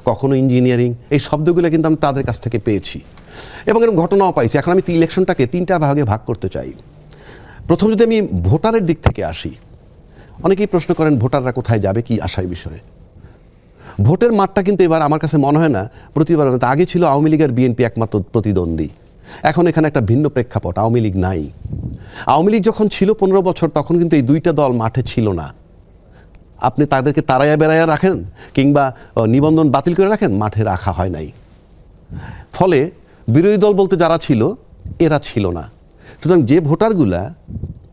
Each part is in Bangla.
কখনো ইঞ্জিনিয়ারিং, এই শব্দগুলো কিন্তু আমি তাদের কাছ থেকে পেয়েছি এবং এরকম ঘটনাও পাইছি। এখন আমি ইলেকশনটাকে 3টা ভাগে ভাগ করতে চাই। প্রথম যদি আমি ভোটারের দিক থেকে আসি, অনেকেই প্রশ্ন করেন ভোটাররা কোথায় যাবে, কি আশার বিষয়ে। ভোটের মাঠটা কিন্তু এবার আমার কাছে মনে হয় না প্রতিবার, আগে ছিল আওয়ামী লীগ আর বিএনপি একমাত্র প্রতিদ্বন্দ্বী, এখন এখানে একটা ভিন্ন প্রেক্ষাপট, আওয়ামী লীগ নাই। আওয়ামী লীগ যখন ছিল 15 বছর, তখন কিন্তু এই 2টা দল মাঠে ছিল না। আপনি তাদেরকে তাড়াইয়া বেড়াইয়া রাখেন কিংবা নিবন্ধন বাতিল করে রাখেন, মাঠে রাখা হয় নাই। ফলে বিরোধী দল বলতে যারা ছিল এরা ছিল না। সুতরাং যে ভোটারগুলা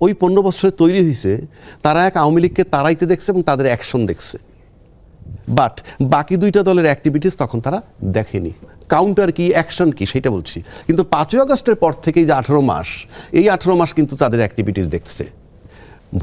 ওই 15 বছরে তৈরি হয়েছে, তারা এক আওয়ামী লীগকে তাড়াইতে দেখছে এবং তাদের অ্যাকশন দেখছে, বাট বাকি 2টা দলের অ্যাক্টিভিটিস তখন তারা দেখেনি। কাউন্টার কি, অ্যাকশন কি, সেটা বলছি। কিন্তু 5ই আগস্টের পর থেকে যে 18 মাস, এই 18 মাস কিন্তু তাদের অ্যাক্টিভিটিস দেখছে।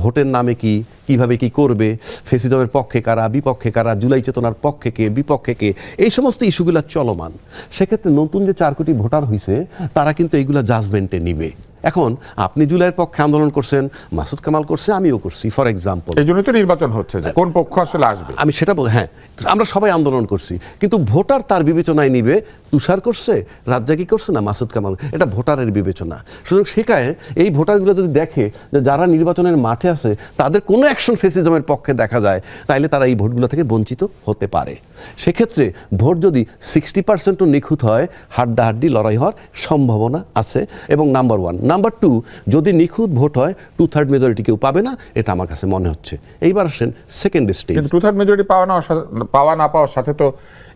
ভোটের নামে কি, কিভাবে কি করবে, ফেসিজমের পক্ষে কারা, বিপক্ষে কারা, জুলাই চেতনার পক্ষে কে, বিপক্ষে কে, এই সমস্ত ইস্যুগুলো চলমান। সেক্ষেত্রে নতুন যে 4 কোটি ভোটার হয়েছে, তারা কিন্তু এইগুলো জাজমেন্টে নিবে। এখন আপনি জুলাইয়ের পক্ষে আন্দোলন করছেন, মাসুদ কামাল করছে, আমিও করছি, ফর এক্সাম্পল। এই জন্যই তো নির্বাচন হচ্ছে, যে কোন পক্ষ আসলে আসবে। আমি সেটা বল, হ্যাঁ, আমরা সবাই আন্দোলন করছি, কিন্তু ভোটার তার বিবেচনায় নিবে তুষার করছে, রাজ্জাকি করছে না মাসুদ কামাল, এটা ভোটারের বিবেচনা। সুতরাং সেখানে এই ভোটারগুলো যদি দেখে যে যারা নির্বাচনের মাঠে আছে তাদের কোনো অ্যাকশন ফেসিজমের পক্ষে দেখা যায়, তাইলে তারা এই ভোটগুলো থেকে বঞ্চিত হতে পারে। সেক্ষেত্রে ভোট যদি 60%ও নিখুঁত হয়, হাড্ডাহাড্ডি লড়াই হওয়ার সম্ভাবনা আছে। এবং নাম্বার 1, নাম্বার 2, যদি নিখুঁত ভোট হয় 2/3 মেজরিটি কেউ পাবে না, এটা আমার কাছে মনে হচ্ছে। এইবার আসেন সেকেন্ড স্টেজ। কিন্তু 2/3 মেজরিটি পাওয়া না পাওয়ার সাথে তো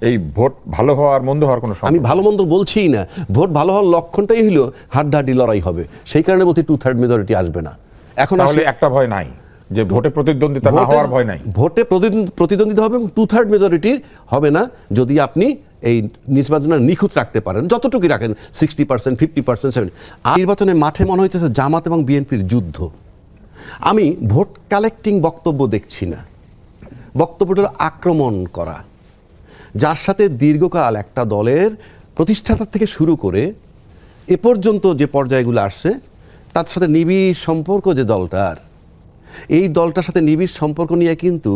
এই ভোট ভালো হওয়ার মন্দ হওয়ার কোনো সম্পর্ক। আমি ভালো মন্দ বলছিই না, ভোট ভালো হওয়ার লক্ষণটাই হলো হাড্ডাহাড্ডি লড়াই হবে, সেই কারণে বলছি 2/3 মেজরিটি আসবে না। এখন তাহলে একটা ভয় নাই যে ভোটে প্রতিদ্বন্দ্বিতা না হওয়ার ভয় নাই। ভোটে প্রতিদ্বন্দ্বিতা হবে এবং 2/3 মেজরিটি হবে না যদি আপনি এই নির্বাচনের নিখুঁত রাখতে পারেন, যতটুকু রাখেন, 60%, 50%, 70%। আর নির্বাচনের মাঠে মনে হইতেছে জামাত এবং বিএনপির যুদ্ধ। আমি ভোট কালেক্টিং বক্তব্য দেখছি না, বক্তব্যটা আক্রমণ করা, যার সাথে দীর্ঘকাল একটা দলের প্রতিষ্ঠাতা থেকে শুরু করে এ পর্যন্ত যে পর্যায়গুলো আসছে, তার সাথে নিবিড় সম্পর্ক যে দলটার, এই দলটার সাথে নিবিড় সম্পর্ক নিয়ে কিন্তু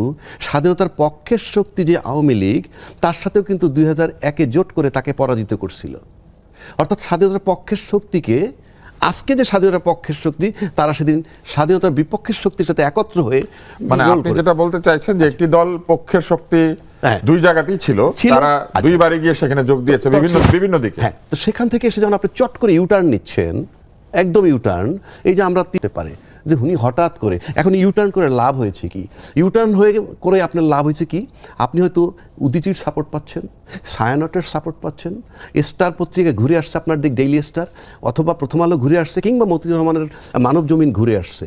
স্বাধীনতার পক্ষের শক্তি যে আওয়ামী লীগ, তার সাথেও কিন্তু 2001-এ জোট করে তাকে পরাজিত করছিল। অর্থাৎ স্বাধীনতার পক্ষের শক্তিকে, আজকে যে স্বাধীনতার পক্ষের শক্তি, তারা সেদিন স্বাধীনতার বিপক্ষের শক্তির সাথে একত্র হয়ে, মানে আপনি যেটা বলতে চাইছেন যে একটি দল পক্ষের শক্তি 2 জায়গাতেই ছিল, তারা 2 বারে গিয়ে সেখানে যোগ দিয়েছে বিভিন্ন দিকে। হ্যাঁ, তো সেখান থেকে এসে যখন আপনি চট করে ইউটার্ন নিচ্ছেন, একদম ইউটার্ন, এই যে আমরা দিতে পারে যে উনি হঠাৎ করে এখন ইউটার্ন করে লাভ হয়েছে কি, ইউটার্ন করে আপনার লাভ হয়েছে কি, আপনি হয়তো উদীচীর সাপোর্ট পাচ্ছেন, ছায়ানটের সাপোর্ট পাচ্ছেন, স্টার পত্রিকা ঘুরে আসছে আপনার দিক, ডেইলি স্টার, অথবা প্রথম আলো ঘুরে আসছে, কিংবা মতিউর রহমানের মানব জমিন ঘুরে আসছে।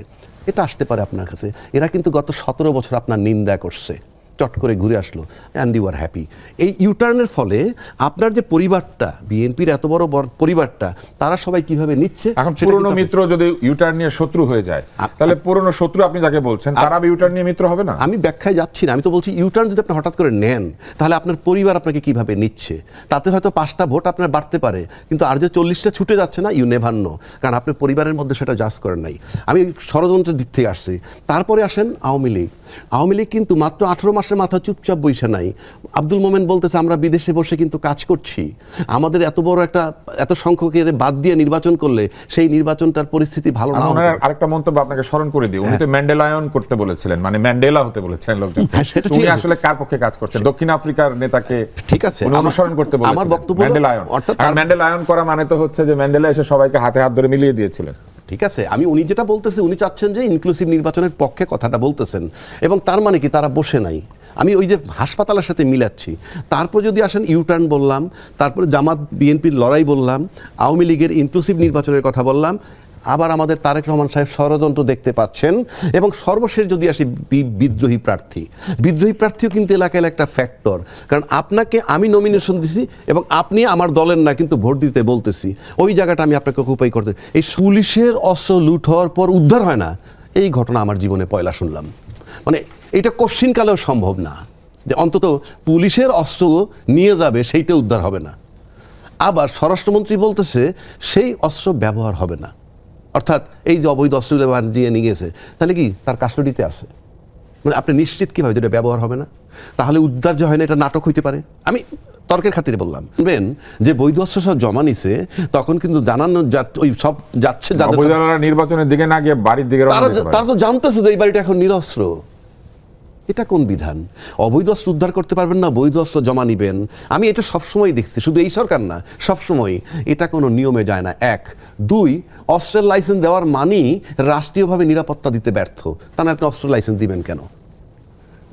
এটা আসতে পারে আপনার কাছে। এরা কিন্তু গত 17 বছর আপনার নিন্দা করছে, চট করে ঘুরে আসলো, অ্যান্ড ইউ আর হ্যাপি। এই ইউটার্নের ফলে আপনার যে পরিবারটা, বিএনপির এত বড় পরিবারটা, তারা সবাই কিভাবে নিচ্ছে। এখন পুরনো মিত্র যদি ইউটার্ন নিয়ে শত্রু হয়ে যায়, তাহলে পুরনো শত্রু আপনি যাকে বলছেন, তারা ইউটার্ন নিয়ে মিত্র হবে না? আমি ব্যাখ্যায় যাচ্ছি না, আমি তো বলছি ইউটার্ন যদি আপনি হঠাৎ করে নেন, তাহলে আপনার পরিবার আপনাকে কিভাবে নিচ্ছে। তাতে হয়তো 5টা ভোট আপনার বাড়তে পারে, কিন্তু আর যে 40টা ছুটে যাচ্ছে না, ইউ নেভার নো, কারণ আপনার পরিবারের মধ্যে সেটা জাজ করেন নাই। আমি ষড়যন্ত্রের দিক থেকে আসছি। তারপরে আসেন আওয়ামী লীগ। আওয়ামী লীগ কিন্তু মাত্র 18 মাসের মাথা চুপচাপ বসে নাই। আব্দুল মোমেন বলতেছে আমরা বিদেশে বসে কিন্তু কাজ করছি, আমাদের এত বড় এত সংখ্যকের বাদ দিয়ে নির্বাচন করলে সেই নির্বাচনটার পরিস্থিতি ভালো না। আরেকটা মন্তব্য আপনাকে স্মরণ করে দিই, উনি তো ম্যান্ডেলায়ন করতে বলেছিলেন, মানে ম্যান্ডেলা হতে বলেছেন লোকজন। উনি আসলে কার পক্ষে কাজ করছেন? দক্ষিণ আফ্রিকার নেতাকে ঠিক আছে অনুসরণ করতে বলেছেন। আমার বক্তব্য ম্যান্ডেলায়ন, অর্থাৎ ম্যান্ডেলায়ন করা মানে তো হচ্ছে যে ম্যান্ডেলা এসে সবাইকে হাতে হাত ধরে মিলিয়ে দিয়েছিলেন। ঠিক আছে, উনি যেটা বলতেছে, উনি চাচ্ছেন যে ইনক্লুসিভ নির্বাচনের পক্ষে কথাটা বলতেছেন, এবং তার মানে কি তারা বসে নাই। আমি ওই যে হাসপাতালের সাথে মিলাচ্ছি। তারপর যদি আসেন ইউটার্ন বললাম, তারপরে জামাত বিএনপির লড়াই বললাম, আওয়ামী লীগের ইনক্লুসিভ নির্বাচনের কথা বললাম, আবার আমাদের তারেক রহমান সাহেব ষড়যন্ত্র দেখতে পাচ্ছেন, এবং সর্বশেষ যদি আসি বিদ্রোহী প্রার্থীও কিন্তু এলাকায় একটা ফ্যাক্টর। কারণ আপনাকে আমি নমিনেশন দিছি এবং আপনি আমার দলের না, কিন্তু ভোট দিতে বলতেছি, ওই জায়গাটা আমি আপনাকে অকুপাই করতে। এই পুলিশের অস্ত্র লুট হওয়ার পর উদ্ধার হয় না, এই ঘটনা আমার জীবনে পয়লা শুনলাম। মানে এটা কোশ্চিনকালেও সম্ভব না যে অন্তত পুলিশের অস্ত্র নিয়ে যাবে, সেইটা উদ্ধার হবে না। আবার স্বরাষ্ট্রমন্ত্রী বলতেছে সেই অস্ত্র ব্যবহার হবে না, অর্থাৎ এই যে অবৈধ অস্ত্রগুলো দিয়ে নিয়ে গেছে, তাহলে কি তার কাস্টডিতে আছে, মানে আপনি নিশ্চিত কীভাবে যেটা ব্যবহার হবে না। তাহলে উদ্ধার যে হয় না এটা নাটক হইতে পারে? আমি তর্কের খাতিরে বললাম। বলবেন যে বৈধ অস্ত্র সব জমা নিছে, তখন কিন্তু জানানো ওই সব যাচ্ছে নির্বাচনের দিকে না গিয়ে বাড়ির দিকে, তারা তো জানতেছে যে এই বাড়িটা এখন নিরস্ত্র। এটা কোন বিধান? অবৈধ অস্ত্র উদ্ধার করতে পারবেন না, বৈধ অস্ত্র জমা নিবেন। আমি এটা সবসময় দেখছি, শুধু এই সরকার না, সবসময় এটা কোনো নিয়মে যায় না। 1, 2, অস্ত্রের লাইসেন্স দেওয়ার মানেই রাষ্ট্রীয়ভাবে নিরাপত্তা দিতে ব্যর্থ। তা না আপনি অস্ত্র লাইসেন্স দিবেন কেন?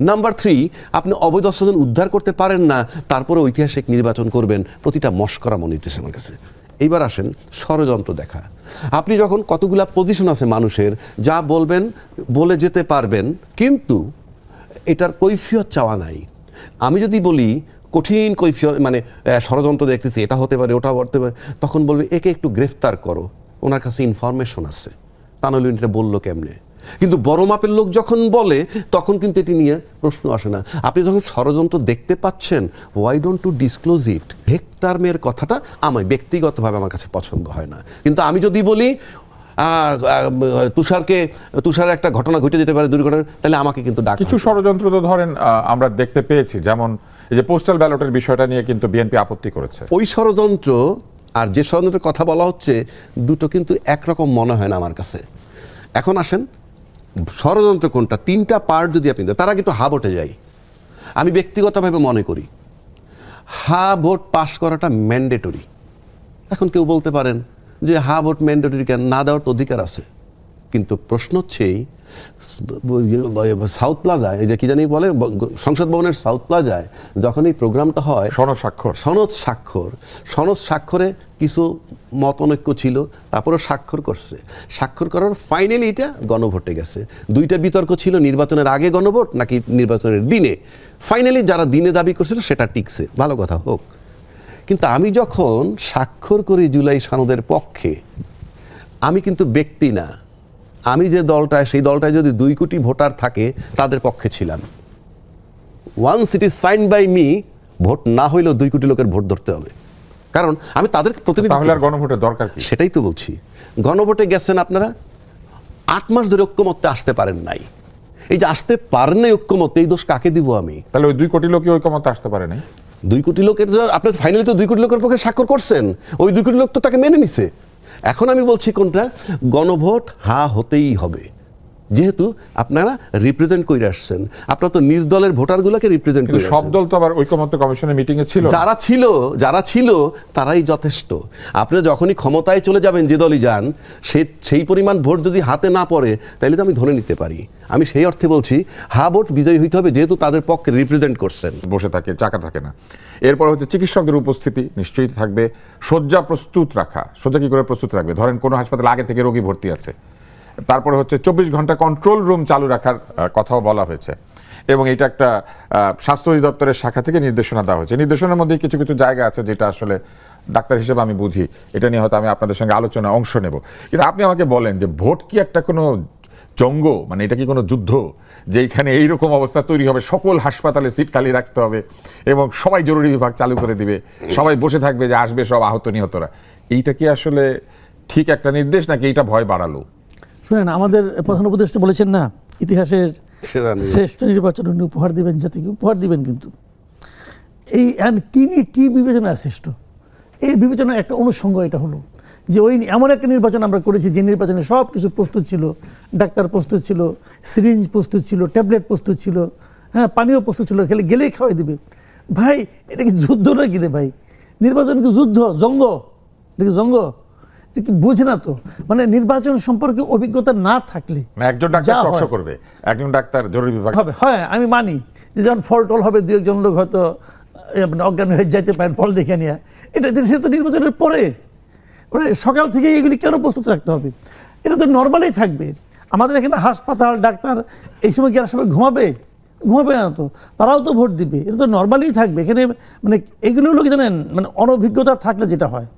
নাম্বার 3, আপনি অবৈধ অস্ত্র উদ্ধার করতে পারেন না, তারপরে ঐতিহাসিক নির্বাচন করবেন। প্রতিটা মস্করা মনে হচ্ছে আমার কাছে। এইবার আসেন ষড়যন্ত্র দেখা। আপনি যখন কতগুলা পজিশন আছে মানুষের, যা বলবেন বলে যেতে পারবেন, কিন্তু এটার কৈফিয়ত চাওয়া নাই। আমি যদি বলি কঠিন কৈফিয়ত, মানে ষড়যন্ত্র দেখতেছি, এটা হতে পারে, ওটা হতে পারে, তখন বলবে একে একটু গ্রেফতার করো, ওনার কাছে ইনফরমেশন আছে, তা নইলে এটা বললো কেমনে। কিন্তু বড় মাপের লোক যখন বলে, তখন কিন্তু এটি নিয়ে প্রশ্ন আসে না। আপনি যখন ষড়যন্ত্র দেখতে পাচ্ছেন, why don't to disclose it? হেক্টারমের কথাটা আমার ব্যক্তিগতভাবে আমার কাছে পছন্দ হয় না। কিন্তু আমি যদি বলি তুষারের একটা ঘটনা ঘটে যেতে পারে, দুর্ঘটনা, তাহলে আমাকে কিন্তু কিছু ষড়যন্ত্র তো ধরেন আমরা দেখতে পেয়েছি, যেমন এই যে পোস্টাল ব্যালটের বিষয়টা নিয়ে কিন্তু বিএনপি আপত্তি করেছে। ওই ষড়যন্ত্র আর যে ষড়যন্ত্রের কথা বলা হচ্ছে, দুটো কিন্তু একরকম মনে হয় না আমার কাছে। এখন আসেন ষড়যন্ত্র কোনটা, 3টা পার্ট যদি আপনি, তার আগে একটু হা ভোটে যাই। আমি ব্যক্তিগতভাবে মনে করি হা ভোট পাশ করাটা ম্যান্ডেটরি। এখন কেউ বলতে পারেন যে হা ভোট ম্যান্ডেটরি কেন, না দেওয়ার তো অধিকার আছে। কিন্তু প্রশ্ন হচ্ছে সাউথ প্লাজায়, এই যে কি জানি বলে, সংসদ ভবনের সাউথ প্লাজায় যখন এই প্রোগ্রামটা হয়, সনদ স্বাক্ষরে কিছু মত অনৈক্য ছিল, তারপরে স্বাক্ষর করার ফাইনালি এটা গণভোটে গেছে। 2টা বিতর্ক ছিল, নির্বাচনের আগে গণভোট নাকি নির্বাচনের দিনে। ফাইনালি যারা দিনে দাবি করছিল সেটা টিকছে, ভালো কথা হোক। কিন্তু আমি যখন স্বাক্ষর করি জুলাই সনদের পক্ষে, আমি কিন্তু ব্যক্তি না, আমি যে দলটায়, সেই দলটায় যদি 2 কোটি ভোটার থাকে, তাদের পক্ষে ছিলাম। Once it is signed by me, vote না হইলেও 2 কোটি লোকের ভোট ধরতে হবে, কারণ আমি তাদের প্রতিনিধি। তাহলে আর গণভোটের দরকার কি? সেটাই তো বলছি। গণভোটে গেছেন আপনারা, 8 মাস ধরে ঐক্যমত্যে আসতে পারেন নাই। এই যে আসতে পারেন নাই ঐক্যমত্যে, এই দোষ কাকে দিব আমি? তাহলে ওই 2 কোটি লোকই ঐক্যমত্যে আসতে পারে নাই। 2 কোটি লোকের আপনার ফাইনালি তো 2 কোটি লোকের পক্ষে স্বাক্ষর করছেন, ওই 2 কোটি লোক তো তাকে মেনে নিছে। এখন আমি বলছি কোনটা, গণভোট হা হতেই হবে, যেহেতু আপনারা রিপ্রেজেন্ট করে আসছেন। আপনারা তো নিজ দলের ভোটারগুলোকে রিপ্রেজেন্ট করে। সব দল তো আবার ঐকমত্য কমিশনের মিটিংয়ে ছিল, যারা ছিল তারাই যথেষ্ট। আপনি যখনই ক্ষমতায় চলে যাবেন, যে দলই যান, সেই পরিমাণ ভোট যদি হাতে না পড়ে, তাহলে তো আমি ধরে নিতে পারি। আমি সেই অর্থে বলছি হা ভোট বিজয়ী হইতে হবে, যেহেতু তাদের পক্ষে রিপ্রেজেন্ট করছেন। বসে থাকে, চাকা থাকে না। এরপর হচ্ছে চিকিৎসকদের উপস্থিতি নিশ্চয়ই থাকবে। শয্যা প্রস্তুত রাখা, শয্যা কি করে প্রস্তুত রাখবে? ধরেন কোনো হাসপাতালে আগে থেকে রোগী ভর্তি আছে, তারপরে হচ্ছে 24 ঘন্টা কন্ট্রোল রুম চালু রাখার কথাও বলা হয়েছে, এবং এটা একটা স্বাস্থ্য অধিদপ্তরের শাখা থেকে নির্দেশনা দেওয়া হয়েছে। নির্দেশনার মধ্যে কিছু কিছু জায়গা আছে যেটা আসলে ডাক্তার হিসেবে আমি বুঝি, এটা নিয়ে হয়তো আমি আপনাদের সঙ্গে আলোচনায় অংশ নেব। কিন্তু আপনি আমাকে বলেন যে ভোট কি একটা কোনো জঙ্গ, মানে এটা কি কোনো যুদ্ধ, যেখানে এইরকম অবস্থা তৈরি হবে, সকল হাসপাতালে সিট খালি রাখতে হবে এবং সবাই জরুরি বিভাগ চালু করে দিবে, সবাই বসে থাকবে যে আসবে সব আহত নিহতরা? এইটা কি আসলে ঠিক একটা নির্দেশ, নাকি এইটা ভয় বাড়ালো? শুনেন, আমাদের প্রধান উপদেষ্টা বলেছেন না, ইতিহাসের শ্রেষ্ঠ নির্বাচন উনি উপহার দিবেন, জাতিকে উপহার দিবেন। কিন্তু এই কি নিয়ে কি বিবেচনা শ্রেষ্ঠ, এই বিবেচনার একটা অনুষঙ্গ এটা হলো যে ওই এমন একটা নির্বাচন আমরা করেছি যে নির্বাচনে সব কিছু প্রস্তুত ছিল, ডাক্তার প্রস্তুত ছিল, সিরিঞ্জ প্রস্তুত ছিল, ট্যাবলেট প্রস্তুত ছিল, হ্যাঁ, পানীয় প্রস্তুত ছিল, খেলে গেলেই খাওয়াই দিবে। ভাই এটা কি যুদ্ধ না কি রে ভাই? নির্বাচন কি যুদ্ধ, জঙ্গ? এটা কি জঙ্গ? কি বুঝে না তো, মানে নির্বাচন সম্পর্কে অভিজ্ঞতা না থাকলে একজন ডাক্তার টকশো করবে, একজন ডাক্তার জরুরি বিভাগ হবে। হ্যাঁ, আমি মানি যে যখন ফল টল হবে, 2-1 লোক হয়তো অজ্ঞান হয়ে যাইতে পারেন ফল দেখে নিয়ে, এটা সে তো নির্বাচনের পরে, মানে সকাল থেকে এগুলি কেন প্রস্তুত রাখতে হবে? এটা তো নর্মালি থাকবে। আমাদের এখানে হাসপাতাল, ডাক্তার এই সময় কি আর সবাই ঘুমাবে না তো, তারাও তো ভোট দিবে, এটা তো নর্মালি থাকবে। এখানে মানে এগুলো হলো কি জানেন, মানে অনভিজ্ঞতা থাকলে যেটা হয়,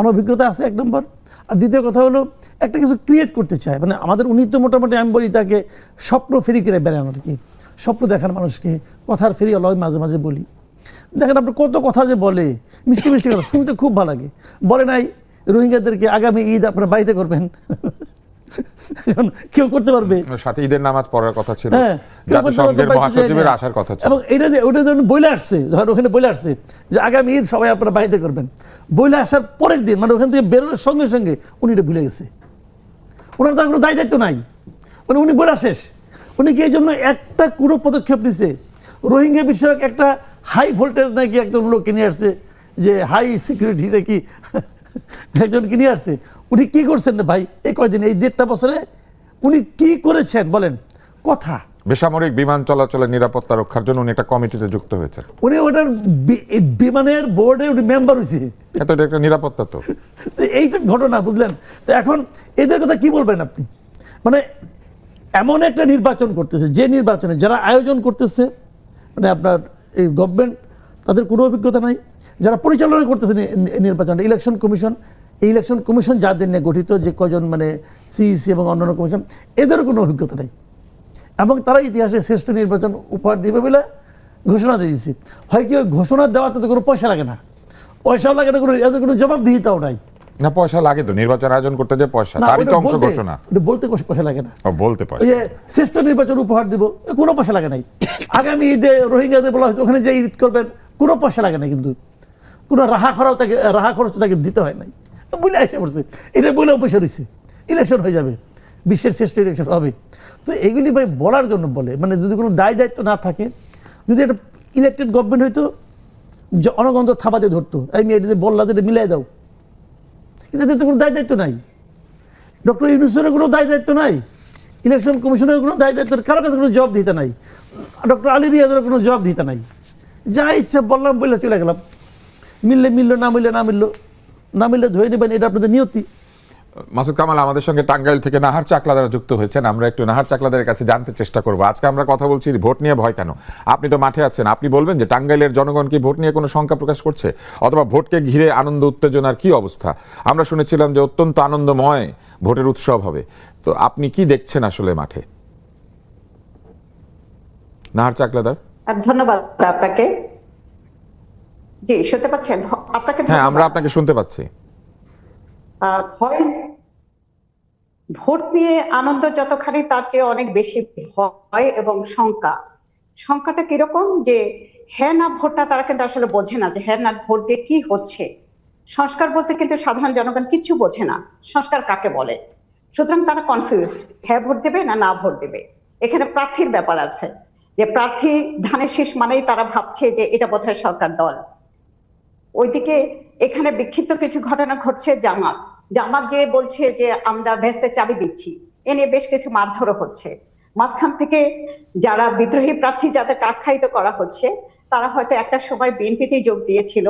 অনভিজ্ঞতা আছে 1 নম্বর। আর দ্বিতীয় কথা হলো একটা কিছু ক্রিয়েট করতে চায়, মানে আমাদের উনি তো মোটামুটি আমি বলি তাকে স্বপ্ন ফেরি করে বেড়ান আর কি, স্বপ্ন দেখার মানুষকে, কথার ফেরি অলয় মাঝে মাঝে বলি। দেখেন আপনি কত কথা যে বলে, মিষ্টি মিষ্টি কথা শুনতে খুব ভালো লাগে। বলে নাই রোহিঙ্গাদেরকে আগামী ঈদ আপনারা বাড়িতে করবেন, কেউ করতে পারবে। সাথে ঈদের নামাজ পড়ার কথা ছিল, জাতিসংঘের মহাসচিবের আসার কথা ছিল, এবং এটা যে ওটা যখন বলে আসছে, ধর ওখানে বলে আসছে যে আগামী ঈদ সবাই আপনারা বাড়িতে করবেন, বলে আসার পরের দিন মানে ওখান থেকে বেরোনোর সঙ্গে সঙ্গে উনি এটা ভুলে গেছে। ওনার তার কোনো দায় দায়িত্ব নাই, মানে উনি বলে শেষ। উনি কি এই জন্য একটা কোনো পদক্ষেপ নিছে? রোহিঙ্গা বিষয়ক একটা হাই ভোল্টেজ নাকি একজন লোককে নিয়ে আসছে, যে হাই সিকিউরিটি নাকি একজনকে নিয়ে আসছে। উনি কি করছেন না ভাই এই কয়দিন, এই 1.5 বছরে উনি কি করেছেন বলেন? কথা বেসামরিক বিমান চলাচলের নিরাপত্তা রক্ষার জন্য উনি একটা কমিটিতে যুক্ত হয়েছে, উনি ওটার বিমানের বোর্ডে উনি মেম্বার হয়েছে। এটা একটা নিরাপত্তা তো এই তো ঘটনা, বুঝলেন? তো এখন এদের কথা কি বলবেন আপনি? মানে এমন একটা নির্বাচন করতেছে, যে নির্বাচনে যারা আয়োজন করতেছে মানে আপনার এই গভর্নমেন্ট, তাদের কোনো অভিজ্ঞতা নাই। যারা পরিচালনা করতেছে নির্বাচন, ইলেকশন কমিশন, এই ইলেকশন কমিশন যাদের নিয়ে গঠিত, যে কজন মানে সিইসি এবং অন্যান্য কমিশন, এদেরও কোনো অভিজ্ঞতা নেই। এবং তারা ইতিহাসে শ্রেষ্ঠ নির্বাচন উপহার দিবে বলে ঘোষণা দিয়ে দিয়েছে। হয় কি ওই ঘোষণা দেওয়াতে তো কোনো পয়সা লাগে না, পয়সাও লাগে না, কোনো জবাবদিহিতাও নাই। না, পয়সা লাগে তো নির্বাচন আয়োজন করতে, যে পয়সা তারই তো অংশ ঘোষণা। বলতে পয়সা লাগে না, বলতে পয়সা। যে শ্রেষ্ঠ নির্বাচন উপহার দিব, কোনো পয়সা লাগে নাই। আগামী ঈদে রোহিঙ্গাদের বলা হয়েছে ওখানে যে ঈদ করবেন, কোনো পয়সা লাগে না, কিন্তু কোনো রাহা খরচ তাকে দিতে হয় নাই, বলে এসে পড়ছে। এটা বলেও পয়সা রয়েছে, ইলেকশন হয়ে যাবে, বিশ্বের শ্রেষ্ঠ ইলেকশন হবে। তো এইগুলি ভাই বলার জন্য বলে, মানে যদি কোনো দায় দায়িত্ব না থাকে, যদি একটা ইলেকটেড গভর্নমেন্ট হইতো, অনগন্ধ থাবাতে ধরতো, এই মেয়ে এটা বললা এটা মিলাই দাও, কিন্তু এদের তো কোনো দায় দায়িত্ব নাই। ডক্টর ইউনূসের কোনো দায় দায়িত্ব নাই, ইলেকশন কমিশনের কোনো দায় দায়িত্ব, কারো কাছে কোনো জবাব দিতে নাই, ডক্টর আলী রিয়াজের কোনো জবাব দিতে নাই। যা ইচ্ছা বললাম বলে চলে গেলাম, মিললে মিললো, না মিললে না মিললো, না মিললে ধরে নেবেন, এটা আপনাদের নিয়তি। মাসুদ কামাল আমাদের সঙ্গে টাঙ্গাইল থেকে নাহার চাকলাদার যুক্ত হয়েছেন। আমরা একটু নাহার চাকলাদারের কাছে জানতে চেষ্টা করব, আজকে আমরা কথা বলছি ভোট নিয়ে ভয় কেন। আপনি তো মাঠে আছেন, আপনি বলবেন যে টাঙ্গাইলের জনগণ কি ভোট নিয়ে কোনো শঙ্কা প্রকাশ করছে, অথবা ভোটকে ঘিরে আনন্দ উত্তেজনার কি অবস্থা? আমরা শুনেছিলাম যে অত্যন্ত আনন্দময় ভোটের উৎসব হবে, তো আপনি কি দেখছেন আসলে মাঠে? নাহার চাকলাদার। ধন্যবাদ আপনাকে। জি, শুনতে পাচ্ছেন? আপনাকে হ্যাঁ, আমরা আপনাকে শুনতে পাচ্ছি। ভোট নিয়ে আনন্দ যতখানি, তার চেয়ে অনেক বেশি ভয় এবং শঙ্কা। শঙ্কাটা কিরকম, যে হ্যাঁ না ভোটটা তারা কিন্তু আসলে বোঝে না, যে হ্যাঁ না ভোট দিয়ে কি হচ্ছে। সংস্কার বলতে কিন্তু সাধারণ জনগণ কিছু বোঝে না, সংস্কার কাকে বলে। সুতরাং তারা কনফিউজড, হ্যাঁ ভোট দেবে না না ভোট দেবে। এখানে প্রার্থীর ব্যাপার আছে, যে প্রার্থী ধানের শীষ মানেই তারা ভাবছে যে এটা বোধহয় সরকার দল। ওইদিকে এখানে বিক্ষিপ্ত কিছু ঘটনা ঘটছে। জামাত যে বলছে যে আমরা ভেস্তে চাবি দিচ্ছি, এ নিয়ে বেশ কিছু মারধরও হচ্ছে। মাঝখান থেকে যারা বিদ্রোহী প্রার্থী যাদের আখ্যায়িত করা হচ্ছে, তারা হয়তো একটা সময় বিএনপিতে যোগ দিয়েছিল,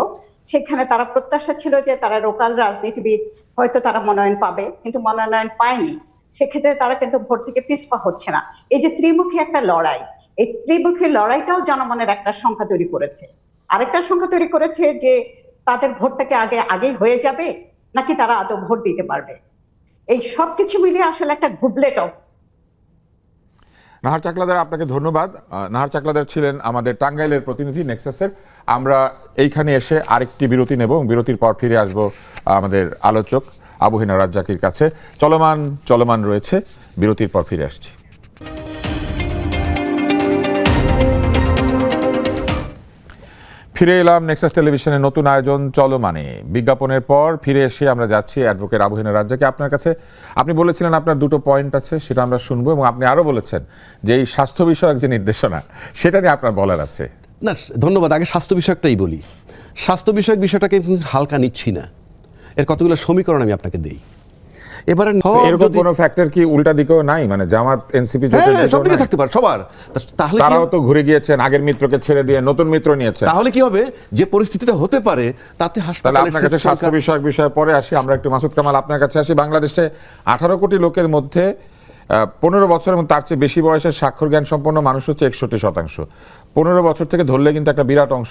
সেখানে তারা প্রত্যাশা ছিল যে তারা লোকাল রাজনীতিবিদ, হয়তো তারা মনোনয়ন পাবে, কিন্তু মনোনয়ন পায়নি। সেক্ষেত্রে তারা কিন্তু ভোট থেকে পিছপা হচ্ছে না। এই যে ত্রিমুখী একটা লড়াই, এই ত্রিমুখী লড়াইটাও জনমনের একটা সংখ্যা তৈরি করেছে। আরেকটা সংখ্যা তৈরি করেছে যে তাদের ভোটটাকে আগেই হয়ে যাবে, নাকি তারা আদৌ ভোট দিতে পারবে। এই সবকিছু মিলিয়ে আসলে একটা গুবলেট। নাহার চাকলাদার, আপনাকে ধন্যবাদ। নাহার চাকলাদার ছিলেন আমাদের টাঙ্গাইলের প্রতিনিধি নেক্সাসের। আমরা এইখানে এসে আরেকটি বিরতি নেব, বিরতির পর ফিরে আসব আমাদের আলোচক আবু হেনা রাজ্জাকির কাছে। চলমান রয়েছে, বিরতির পর ফিরে আসছি। ফিরে এলাম নেক্সাস টেলিভিশনের নতুন আয়োজন চলমানে। বিজ্ঞাপনের পর ফিরে এসে আমরা যাচ্ছি অ্যাডভোকেট আবু হেনা রাজ্জাকি আপনার কাছে। আপনি বলেছিলেন আপনার দুটো পয়েন্ট আছে, সেটা আমরা শুনবো, এবং আপনি আরো বলেছেন যে এই স্বাস্থ্য বিষয়ক যে নির্দেশনা, সেটা নিয়ে আপনার বলার আছে। না, ধন্যবাদ। আগে স্বাস্থ্য বিষয়কটাই বলি। স্বাস্থ্য বিষয়ক বিষয়টাকে হালকা নিচ্ছি না, এর কতগুলো সমীকরণ আমি আপনাকে দেই। এবারে এরকম কোনো ফ্যাক্টর কি উল্টা দিকেও নাই, মানে জামাত এনসিপি সব দিকে থাকতে পারে সবার, তাহলে তারাও তো ঘুরে গিয়েছেন, আগের মিত্রকে ছেড়ে দিয়ে নতুন মিত্র নিয়েছেন। তাহলে কি হবে, যে পরিস্থিতিটা হতে পারে তাতে হাসপাতালে। আপনার কাছে স্বাস্থ্য বিষয়ক বিষয়ে পরে আসি, আমরা একটু মাসুদ কামাল আপনার কাছে আসি। বাংলাদেশে 18 কোটি লোকের মধ্যে 15 বছর এবং তার চেয়ে বেশি বয়সের স্বাক্ষর জ্ঞান সম্পন্ন মানুষ হচ্ছে 61%। 15 বছর থেকে ধরলে কিন্তু একটা বিরাট অংশ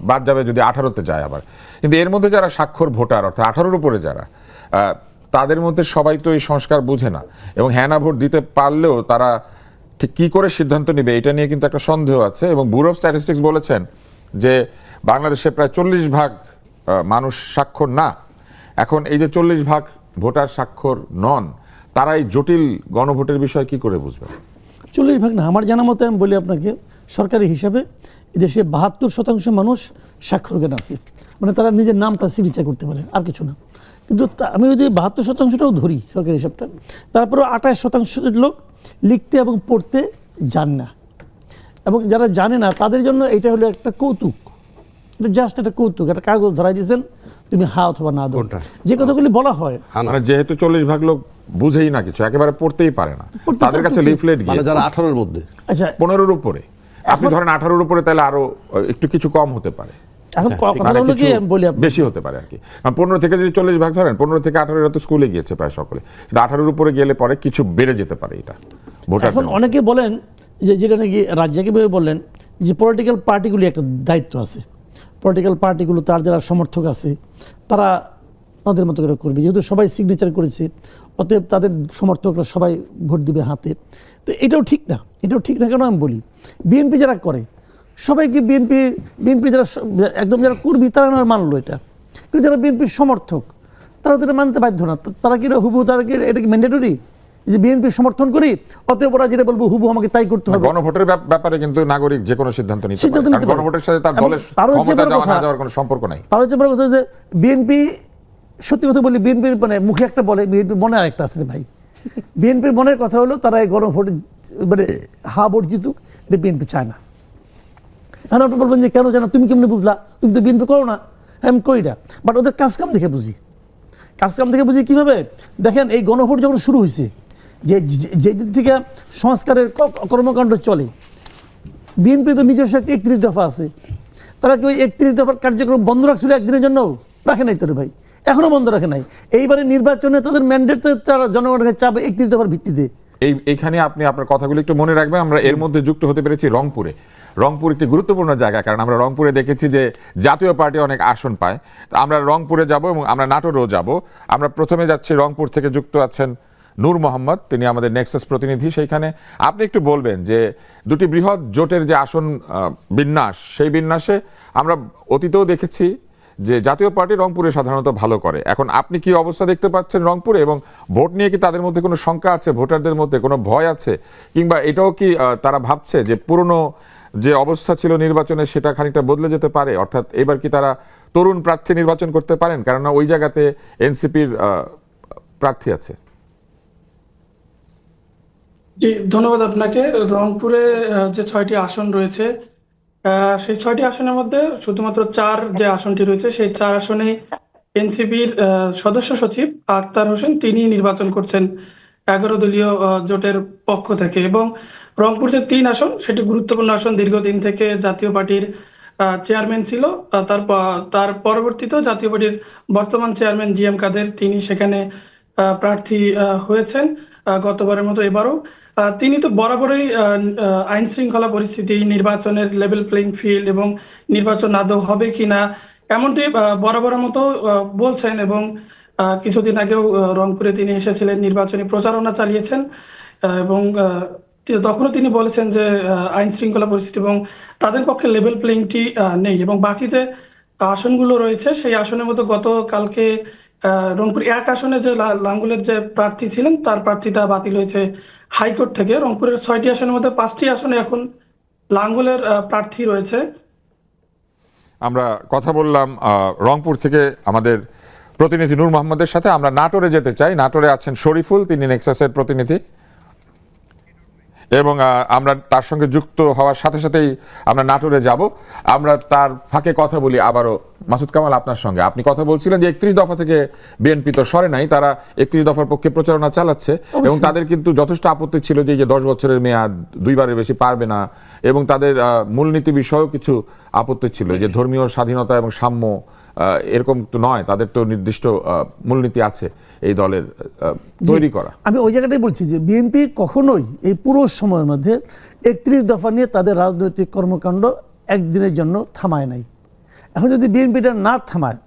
বাদ যাবে যদি 18তে যায় আবার। কিন্তু এর মধ্যে যারা স্বাক্ষর ভোটার, অর্থাৎ 18-র উপরে যারা, তাদের মধ্যে সবাই তো এই সংস্কার বুঝে না, এবং হ্যাঁ না ভোট দিতে পারলেও তারা ঠিক কী করে সিদ্ধান্ত নেবে এটা নিয়ে কিন্তু একটা সন্দেহ আছে। এবং ব্যুরো অফ স্ট্যাটিস্টিক্স বলেছেন যে বাংলাদেশে প্রায় 40% মানুষ স্বাক্ষর না। এখন এই যে 40% ভোটার স্বাক্ষর নন, তারা এই জটিল গণভোটের বিষয় কি করে বুঝবে? 40% না, আমার জানা মতে আমি বলি আপনাকে, সরকারি হিসাবে এদেশে 72% মানুষ স্বাক্ষর জ্ঞান আছে, মানে তারা নিজের নামটা সিগনেচার করতে পারে, আর কিছু না। কিন্তু আমি যদি 72%টাও ধরি সরকারি হিসাবটা, তারপরেও 28% লোক লিখতে এবং পড়তে জান না, এবং যারা জানে না তাদের জন্য এটা হলো একটা কৌতুক, এটা জাস্ট একটা কৌতুক, একটা কাগজ ধরাই দিয়েছেন, তুমি হা অথবা না দাও, যে কথাগুলি বলা হয়। মানে যেহেতু 40% লোক বুঝেই না কিছু, একেবারে পড়তেই পারে না, তাদের কাছে লিফলেট গিয়ে যারা 18-র মধ্যে, আচ্ছা 15-র উপরে, আপনি ধরেন 18-র উপরে, তাহলে আরো একটু কিছু কম হতে পারে, এখন কথা হলো কি আমি বলি বেশি হতে পারে আর কি। 15 থেকে যদি 40% ধরেন, 15 থেকে 18 এরা তো স্কুলে গিয়েছে প্রায় সকলে, কিন্তু 18-র উপরে গেলে পরে কিছু বেড়ে যেতে পারে এটা ভোটার। এখন অনেকে বলেন যে, যেটা নাকি রাজ্জাকি ভাবে বললেন, যে পলিটিক্যাল পার্টিগুলি একটা দায়িত্ব আছে, পলিটিক্যাল পার্টিগুলো তার যারা সমর্থক আছে তারা তাদের মতো করে করবে, যেহেতু সবাই সিগনেচার করেছে, অতএব তাদের সমর্থকরা সবাই ভোট দিবে হাতে। তো এটাও ঠিক না, এটাও ঠিক না। কেন আমি বলি, বিএনপি যারা করে সবাইকে বিএনপি যারা একদম যারা কর্মী তারা না মানলো এটা, কিন্তু যারা বিএনপির সমর্থক তারা তো এটা মানতে বাধ্য না। তারা কি হুবহু, তারা কি এটা কি ম্যান্ডেটরি যে বিএনপি সমর্থন করি অতএব ওরা যেটা বলবো হুবহু আমাকে তাই করতে হবে? গণভোটের ব্যাপারে কিন্তু নাগরিক যে কোনো সিদ্ধান্ত নিতে পারে, গণভোটের সাথে তার দলের ক্ষমতা যাওয়া না যাওয়ার কোনো সম্পর্ক নাই। তার হচ্ছে বড় কথা যে বিএনপি, সত্যি কথা বলি, বিএনপির মানে মুখে একটা বলে, বিএনপির মনে আরেকটা আছে ভাই। বিএনপির মনের কথা হলো তারা এই গণভোট মানে হা ভোট জিতুক, এটা বিএনপি চায় না। এখন আপনি বলবেন যে কেন জানো, তুমি কেমনি বুঝলা, তুমি তো বিএনপি করো না। আমি করি না, বাট ওদের কাজকাম দেখে বুঝি। কাজকাম দেখে বুঝি কীভাবে? দেখেন, এই গণভোট যখন শুরু হয়েছে, যে দিক থেকে সংস্কারের কর্মকাণ্ড চলে, বিএনপি তো নিজস্ব 31 দফা আছে, তারা কি ওই 31 দফার কার্যক্রম বন্ধ রাখছিল একদিনের জন্য? রাখে নাই তোরে ভাই, এখনো বন্ধ রাখে নাই। এইবারে নির্বাচনে তাদের ম্যান্ডেট তারা জনগণের চাবে 31 দফার ভিত্তিতে। এইখানে আপনি আপনার কথাগুলো একটু মনে রাখবেন। আমরা এর মধ্যে যুক্ত হতে পেরেছি রংপুরে। রংপুর একটি গুরুত্বপূর্ণ জায়গা, কারণ আমরা রংপুরে দেখেছি যে জাতীয় পার্টি অনেক আসন পায়। তো আমরা রংপুরে যাব এবং আমরা নাটোরেও যাব। আমরা প্রথমে যাচ্ছি রংপুর থেকে, যুক্ত আছেন নূর মোহাম্মদ, তিনি আমাদের নেক্সাস প্রতিনিধি সেইখানে। আপনি একটু বলবেন যে দুটি বৃহৎ জোটের যে আসন বিন্যাস, সেই বিন্যাসে আমরা অতীতেও দেখেছি যে জাতীয় পার্টি রংপুরে সাধারণত ভালো করে। এখন আপনি কি অবস্থা দেখতে পাচ্ছেন রংপুরে, এবং ভোট নিয়ে কি তাদের মধ্যে কোনো শঙ্কা আছে, ভোটারদের মধ্যে কোনো ভয় আছে, কিংবা এটাও কি তারা ভাবছে যে পুরনো যে অবস্থা ছিল নির্বাচনে সেটা খানিকটা বদলে যেতে পারে? অর্থাৎ এবার কি তারা তরুণ প্রার্থী নির্বাচন করতে পারেন, কেননা ওই জায়গাতে এনসিপির প্রার্থী আছে? জি, ধন্যবাদ আপনাকে। রংপুরে যে 6টি আসন রয়েছে, সেই 6টি আসনের মধ্যে শুধুমাত্র 4 যে আসনটি রয়েছে, সেই 4 আসনে এনসিপির সদস্য সচিব আক্তার হোসেন তিনি নির্বাচন করছেন 11 দলীয় জোটের পক্ষ থেকে। এবং রংপুর যে 3 আসন, সেটি গুরুত্বপূর্ণ আসন, দীর্ঘদিন থেকে জাতীয় পার্টির চেয়ারম্যান ছিল। তার পরবর্তীতেও জাতীয় পার্টির বর্তমান চেয়ারম্যান জি এম কাদের তিনি সেখানে প্রার্থী হয়েছেন গতবারের মতো এবারও। তিনি তো বরাবরই আইন শৃঙ্খলা পরিস্থিতি, নির্বাচনের লেভেল প্লেইং ফিল্ড এবং নির্বাচন আদৌ হবে কিনা এমনটি বরাবরের মতো বলছেন। এবং কিছুদিন আগেও রংপুরে তিনি এসেছিলেন, নির্বাচনী প্রচারণা চালিয়েছেন, এবং তখনও তিনি বলেছেন যে আইন শৃঙ্খলা পরিস্থিতি এবং তাদের পক্ষে লেভেল প্লেইংটি নেই। এবং বাকি যে আসনগুলো রয়েছে, সেই আসনের মতো গতকালকে রংপুর 1 আসনে যে লাঙ্গুলের যে প্রার্থী ছিলেন তার প্রার্থিতা বাতিল হয়েছে হাইকোর্ট থেকে। রংপুরের 6টি আসনের মধ্যে 5টি আসনে এখন লাঙ্গুলের প্রার্থী রয়েছে। আমরা কথা বললাম রংপুর থেকে আমাদের প্রতিনিধি নূর মোহাম্মদের সাথে। আমরা নাটোরে যেতে চাই। নাটোরে আছেন শরীফুল, তিনি নেক্সাসের প্রতিনিধি, এবং আমরা তার সঙ্গে যুক্ত হওয়ার সাথে সাথেই আমরা নাটোরে যাব। আমরা তার ফাঁকে কথা বলি আবারও মাসুদ কামাল আপনার সঙ্গে। আপনি কথা বলছিলেন যে 31 দফা থেকে বিএনপি তো সরে নাই, তারা 31 দফার পক্ষে প্রচারণা চালাচ্ছে, এবং তাদের কিন্তু যথেষ্ট আপত্তি ছিল যে 10 বছরের মেয়াদ, 2বারের বেশি পারবে না, এবং তাদের মূলনীতি বিষয়েও কিছু আপত্তি ছিল, যে ধর্মীয় স্বাধীনতা এবং সাম্য এরকম তো নয়, তাদের তো নির্দিষ্ট মূলনীতি আছে এই দলের তৈরি করা। আমি ওই জায়গাটাই বলছি যে বিএনপি কখনোই এই পুরো সময়ের মধ্যে 31 দফা নিয়ে তাদের রাজনৈতিক কর্মকাণ্ড একদিনের জন্য থামায় নাই। এখন যদি বিএনপিটা না থামায়,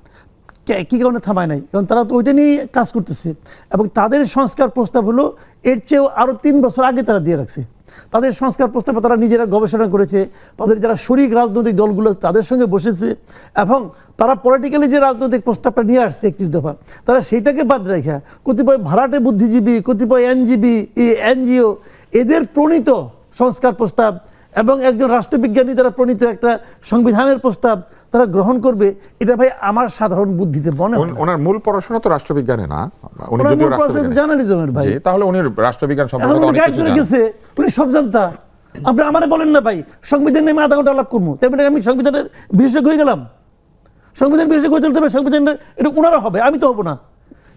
কী কারণে থামায় নাই? কারণ তারা তো ওইটা নিয়েই কাজ করতেছে, এবং তাদের সংস্কার প্রস্তাব হলো এর চেয়েও আরও 3 বছর আগে তারা দিয়ে রাখছে। তাদের সংস্কার প্রস্তাবে তারা নিজেরা গবেষণা করেছে, তাদের যারা শরিক রাজনৈতিক দলগুলো তাদের সঙ্গে বসেছে, এবং তারা পলিটিক্যালি যে রাজনৈতিক প্রস্তাবটা নিয়ে আসছে 31 দফা, তারা সেইটাকে বাদ রেখে কতিপয় ভাড়াটে বুদ্ধিজীবী, কতিপয় এনজিবি, এনজিও এদের প্রণীত সংস্কার প্রস্তাব এবং একজন রাষ্ট্রবিজ্ঞানী দ্বারা প্রণীত একটা সংবিধানের প্রস্তাব তারা গ্রহণ করবে, এটা ভাই আমার সাধারণ বুদ্ধিতে মনে হয়। ওনার মূল পড়াশোনা তো রাষ্ট্রবিজ্ঞানে না, উনি ওনার যদিও মূল পড়াশোনা জার্নালিজমের ভাই। তাহলে উনি রাষ্ট্রবিজ্ঞান এখন সম্পর্কে উনি অনেক গাইড কিছু করে জানেন। গেছে, উনি সব জানতা। আপনি আমারে বলেন না ভাই সংবিধান নিয়ে আমি আধা ঘন্টা আলাপ করবো, তাই বলে আমি সংবিধানের বিশেষজ্ঞ হয়ে গেলাম? সংবিধান বিশেষজ্ঞ চলতে হবে, সংবিধান এটা ওনারা হবে, আমি তো হবো না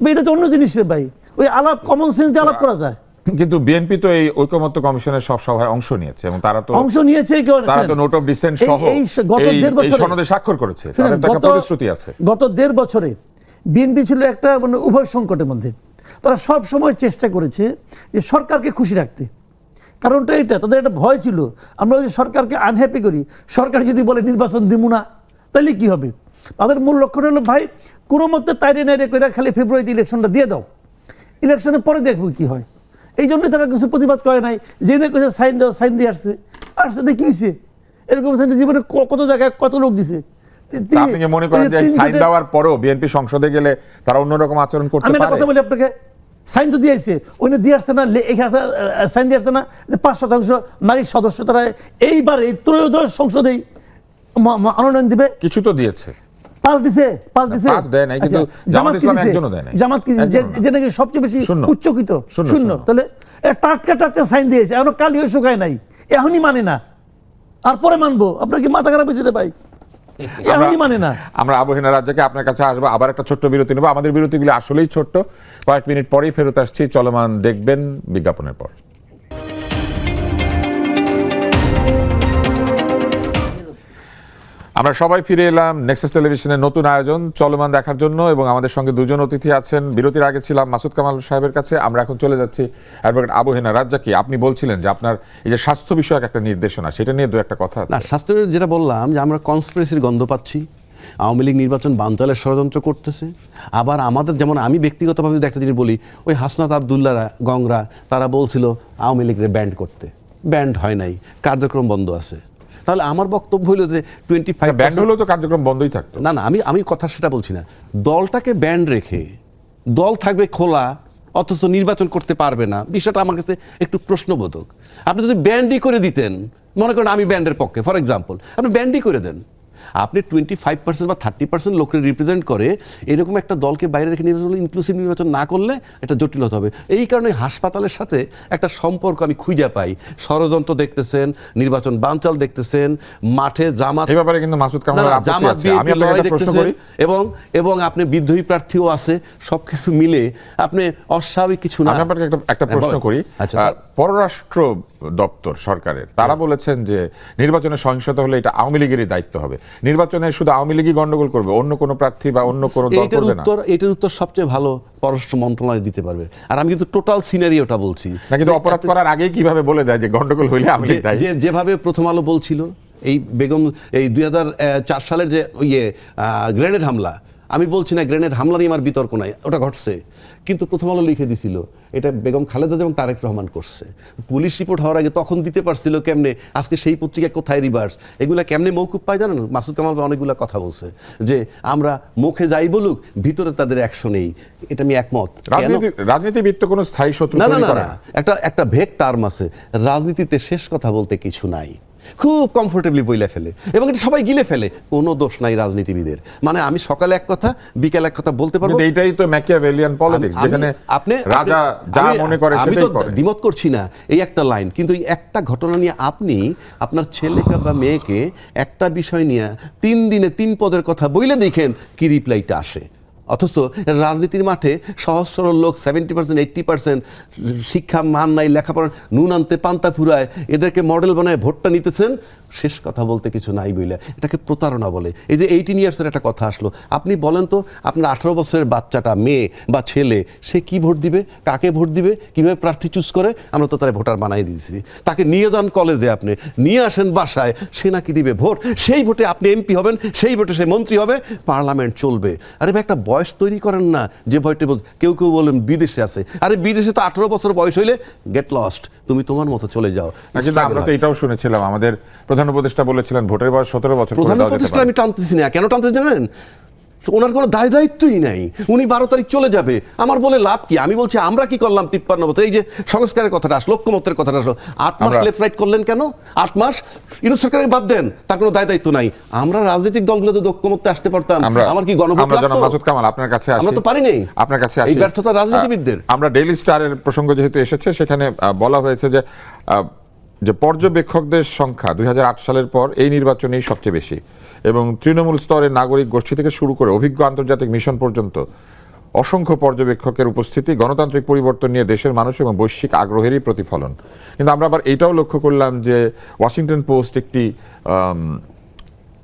ভাই। এটা তো অন্য জিনিস রে ভাই, ওই আলাপ কমন সেন্স দিয়ে আলাপ করা যায়। কিন্তু বিএনপি তো এই ঐকমত্য কমিশনের সব সভায় অংশ নিয়েছে এবং তারা তো অংশ নিয়েছে, তারা তো নোট অফ ডিসেন্ট সহ এই সনদে স্বাক্ষর করেছে, তাদের তো একটা প্রতিশ্রুতি আছে। গত 1.5 বছরে বিএনপি ছিল একটা মানে উভয় সংকটের মধ্যে। তারা সব সময় চেষ্টা করেছে যে সরকারকে খুশি রাখতে। কারণটা এটা, তাদের একটা ভয় ছিল আমরা যদি সরকারকে আনহ্যাপি করি, সরকার যদি বলে নির্বাচন দিব না, তাহলে কি হবে? তাদের মূল লক্ষ্য হলো ভাই কোনো মতে তাইরে নাইরে করে খালি ফেব্রুয়ারিতে ইলেকশনটা দিয়ে দাও, ইলেকশনের পরে দেখবো কি হয়। এই জন্যই তারা কিছু প্রতিবাদ করে নাই, জেনে কেছে সাইন দাও, সাইন দিয়ে আসছে কি হয়েছে? এরকম সাইন জীবনে কত জায়গায় কত লোক দিছে। আপনি কি মনে করেন যে সাইন দেওয়ার পরেও বিএনপি সংসদে গেলে তারা অন্যরকম আচরণ করতে পারে? আমি একটা কথা বলি আপনাকে, সাইন তো দিয়েছে, ওইটা দিয়ে আসছে না, সাইন দিয়ে আসছে না 5% নারী সদস্য তারা এইবারে ত্রয়োদশ সংসদেই মনোনয়ন দিবে। কিছু তো দিয়েছে, পাঁচ দিছে দেয় নাই, কিন্তু জামাত ইসলাম একজনও দেয় নাই। জামাত কি যে নাকি সবচেয়ে বেশি উচ্চকিত শূন্য, তাহলে টাটকা সাইন দিয়েছে, এখনো কালিও শুকায় নাই, এখনই মানে না, আর পরে মানবো। আপনার কি মাথা খারাপ হয়েছে রে ভাই? এখনই মানে না। আমরা আবহেনা রাজ্যকে আপনার কাছে আসবো, আবার একটা ছোট্ট বিরতি নেবো। আমাদের বিরতিগুলি আসলেই ছোট্ট, কয়েক মিনিট পরেই ফেরত আসছি। চলমান দেখবেন বিজ্ঞাপনের পর। আমরা সবাই ফিরে এলাম নেক্সাস টেলিভিশনের নতুন আয়োজন চলমান দেখার জন্য, এবং আমাদের সঙ্গে দুজন অতিথি আছেন। বিরতির আগে ছিলাম মাসুদ কামাল সাহেবের কাছে, আমরা এখন চলে যাচ্ছি অ্যাডভোকেট আবহেনা রাজ্জাকি। আপনি বলছিলেন যে আপনার এই যে স্বাস্থ্য বিষয়ক একটা নির্দেশনা, সেটা নিয়ে দু একটা কথা আছে। না, স্বাস্থ্য যেটা বললাম যে আমরা কনস্পিরেসির গন্ধ পাচ্ছি, আওয়ামী লীগ নির্বাচন বানচালের ষড়যন্ত্র করতেছে। আবার আমাদের যেমন আমি ব্যক্তিগতভাবে একটা জিনিস বলি, ওই হাসনাত আবদুল্লাহরা গংরা তারা বলছিল আওয়ামী লীগের ব্যান্ড করতে, ব্যান্ড হয় নাই, কার্যক্রম বন্ধ আছে। তাহলে আমার বক্তব্য হলো যে 25 ব্যান্ড হলেও তো কার্যক্রম বন্ধই থাকতো। না, আমি কথা সেটা বলছি না। দলটাকে ব্যান্ড রেখে দল থাকবে খোলা, অথচ নির্বাচন করতে পারবে না, বিষয়টা আমার কাছে একটু প্রশ্নবোধক। আপনি যদি ব্যান্ডই করে দিতেন, মনে করেন আমি ব্যান্ডের পক্ষে, ফর এক্সাম্পল আপনি ব্যান্ডই করে দেন, আপনি 25% বা 30% লোককে রিপ্রেজেন্ট করে এরকম একটা দলকে বাইরে রেখে নির্বাচন, ইনক্লুসিভ নির্বাচন না করলে এটা জটিলতা হবে। এই কারণে হাসপাতালের সাথে একটা সম্পর্ক আমি খুঁজে পাই। ষড়যন্ত্র দেখতেছেন, নির্বাচন বানচাল দেখতেছেন, মাঠে জামাত, এই ব্যাপারে কিন্তু মাসুদ কামাল জামাত আমি আপনাকে প্রশ্ন করি, এবং আপনি বিদ্রোহী প্রার্থীও আছে, সবকিছু মিলে আপনি অস্বাভাবিক কিছু না। আমি আপনাকে একটা প্রশ্ন করি। পররাষ্ট্র দপ্তর সরকারের তারা বলেছেন যে নির্বাচনে সহিংসতা হলে এটা আওয়ামী লীগেরই দায়িত্ব হবে, নির্বাচনে শুধু আওয়ামী লীগই গন্ডগোল করবে, অন্য কোনো প্রার্থী বা অন্য কোনো দল করবে না। এটার উত্তর সবচেয়ে ভালো পররাষ্ট্র মন্ত্রণালয় দিতে পারবে। আর আমি কিন্তু টোটাল সিনারিওটা বলছি না, কিন্তু অপরাধ করার আগেই কিভাবে বলে দেয় যে গন্ডগোল হইলে আওয়ামী লীগ দায়ী। যেভাবে প্রথম আলো বলছিল এই বেগম এই 2004 সালের যে গ্রেনেড হামলা, আমি বলছি না গ্রেনেড হামলা নিয়ে আমার বিতর্ক নাই, ওটা ঘটছে, কিন্তু প্রথম আলো লিখে দিছিল এটা বেগম খালেদা এবং তারেক রহমান করছে। পুলিশ রিপোর্ট হওয়ার আগে তখন দিতে পারছিল কেমনে, আজকে সেই পত্রিকা কোথায় রিভার্স, এগুলা কেমনে মৌকুব পায় জানেন? মাসুদ কামাল অনেকগুলা কথা বলছে যে আমরা মুখে যাই বলুক ভিতরে তাদের অ্যাকশন নেই, এটা আমি একমত। রাজনীতিবিদ তো কোনো স্থায়ী শত্রু না, একটা ভেগ টার্ম আছে, রাজনীতিতে শেষ কথা বলতে কিছু নাই, খুব কমফোর্টেবলি বইলে ফেলে এবং এটা সবাই গিলে ফেলে, কোনো দোষ নাই রাজনীতিবিদের। মানে আমি সকালে এক কথা বিকেলে এক কথা বলতে পারবো, এইটাই তো ম্যাকিয়াভেলিয়ান পলিটিক্স, যেখানে আপনি রাজা যা মনে করে আমি সেটাই তো করে। দ্বিমত করছি না, এই একটা লাইন, কিন্তু এই একটা ঘটনা নিয়ে আপনি আপনার ছেলেকে বা মেয়েকে একটা বিষয় নিয়ে 3 দিনে 3 পদের কথা বইলে দেখেন কি রিপ্লাইটা আসে। অথচ রাজনীতির মাঠে সহজ সরল লোক 70% 80% শিক্ষা মান নাই, লেখাপড়া নুন আনতে পান্তা ফুরায়, এদেরকে মডেল বানায় ভোটটা নিতেছেন, শেষ কথা বলতে কিছু নাই বইলে, এটাকে প্রতারণা বলে। এই যে 18 ইয়ার্সের একটা কথা আসলো, আপনি বলেন তো আপনার 18 বছরের বাচ্চাটা, মেয়ে বা ছেলে, সে কি ভোট দিবে, কাকে ভোট দিবে, কিভাবে প্রার্থী চুজ করে? আমরা তো তারা ভোটার বানাই দিয়েছি। তাকে নিয়ে যান কলেজে, আপনি নিয়ে আসেন বাসায়, সে নাকি দিবে ভোট, সেই ভোটে আপনি এমপি হবেন, সেই ভোটে সে মন্ত্রী হবে, পার্লামেন্ট চলবে। আরে ভাই, একটা বয়স তৈরি করেন না যে ভয়টা কেউ কেউ বলেন বিদেশে আছে, আরে বিদেশে তো 18 বছর বয়স হইলে গেট লস্ট, তুমি তোমার মতো চলে যাও। আমরা তো এটাও শুনেছিলাম, আমাদের প্রধান উপদেষ্টা বলেছিলেন ভোটের বয়স 17 বছর। প্রধান উপদেষ্টা আমি টানতেছি না, কেন টানতে জানেন? ওনার কোনো দায় দায়িত্বই নাই, উনি 12 তারিখ চলে যাবে, আমার বলে লাভ কি? আমি বলছি আমরা কি করলাম 53 বছর? এই যে সংস্কারের কথাটা আসলো, ঐক্যমত্যের কথাটা আসলো, 8 মাস লেফট রাইট করলেন কেন? 8 মাস ইউনূস সরকারকে বাদ দেন, তার কোনো দায় দায়িত্ব নাই। আমরা রাজনৈতিক দলগুলো তো ঐক্যমত্যে আসতে পারতাম, আমার কি গণভোট লাগতো? মাসুদ কামাল আপনার কাছে আসি, আমরা তো পারি নাই, আপনার কাছে আসি। এই ব্যর্থতা রাজনীতিবিদদের। আমরা ডেইলি স্টারের প্রসঙ্গ যেহেতু এসেছে, সেখানে বলা হয়েছে যে পর্যবেক্ষকদের সংখ্যা 2008 সালের পর এই নির্বাচনেই সবচেয়ে বেশি, এবং তৃণমূল স্তরের নাগরিক গোষ্ঠী থেকে শুরু করে অভিজ্ঞ আন্তর্জাতিক মিশন পর্যন্ত অসংখ্য পর্যবেক্ষকের উপস্থিতি গণতান্ত্রিক পরিবর্তন নিয়ে দেশের মানুষ এবং বৈশ্বিক আগ্রহেরই প্রতিফলন। কিন্তু আমরা আবার এটাও লক্ষ্য করলাম যে ওয়াশিংটন পোস্ট একটি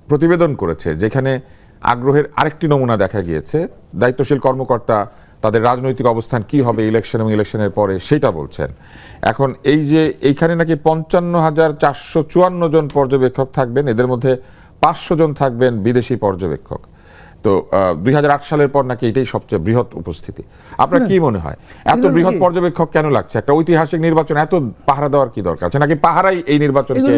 প্রতিবেদন করেছে যেখানে আগ্রহের আরেকটি নমুনা দেখা গিয়েছে। দায়িত্বশীল কর্মকর্তা তাদের রাজনৈতিক অবস্থান কি হবে ইলেকশন এবং ইলেকশনের পরে সেটা বলছেন। এখন এই যে এইখানে নাকি 55,454 জন পর্যবেক্ষক থাকবেন, এদের মধ্যে 500 জন থাকবেন বিদেশি পর্যবেক্ষক। তো 2008 সালের পর নাকি এটাই সবচেয়ে বৃহৎ উপস্থিতি। আপনার কি মনে হয় এত বৃহৎ পর্যবেক্ষক কেন লাগছে? একটা ঐতিহাসিক নির্বাচন এত পাহারা দেওয়ার কি দরকার আছে? নাকি পাহারাই এই নির্বাচনকে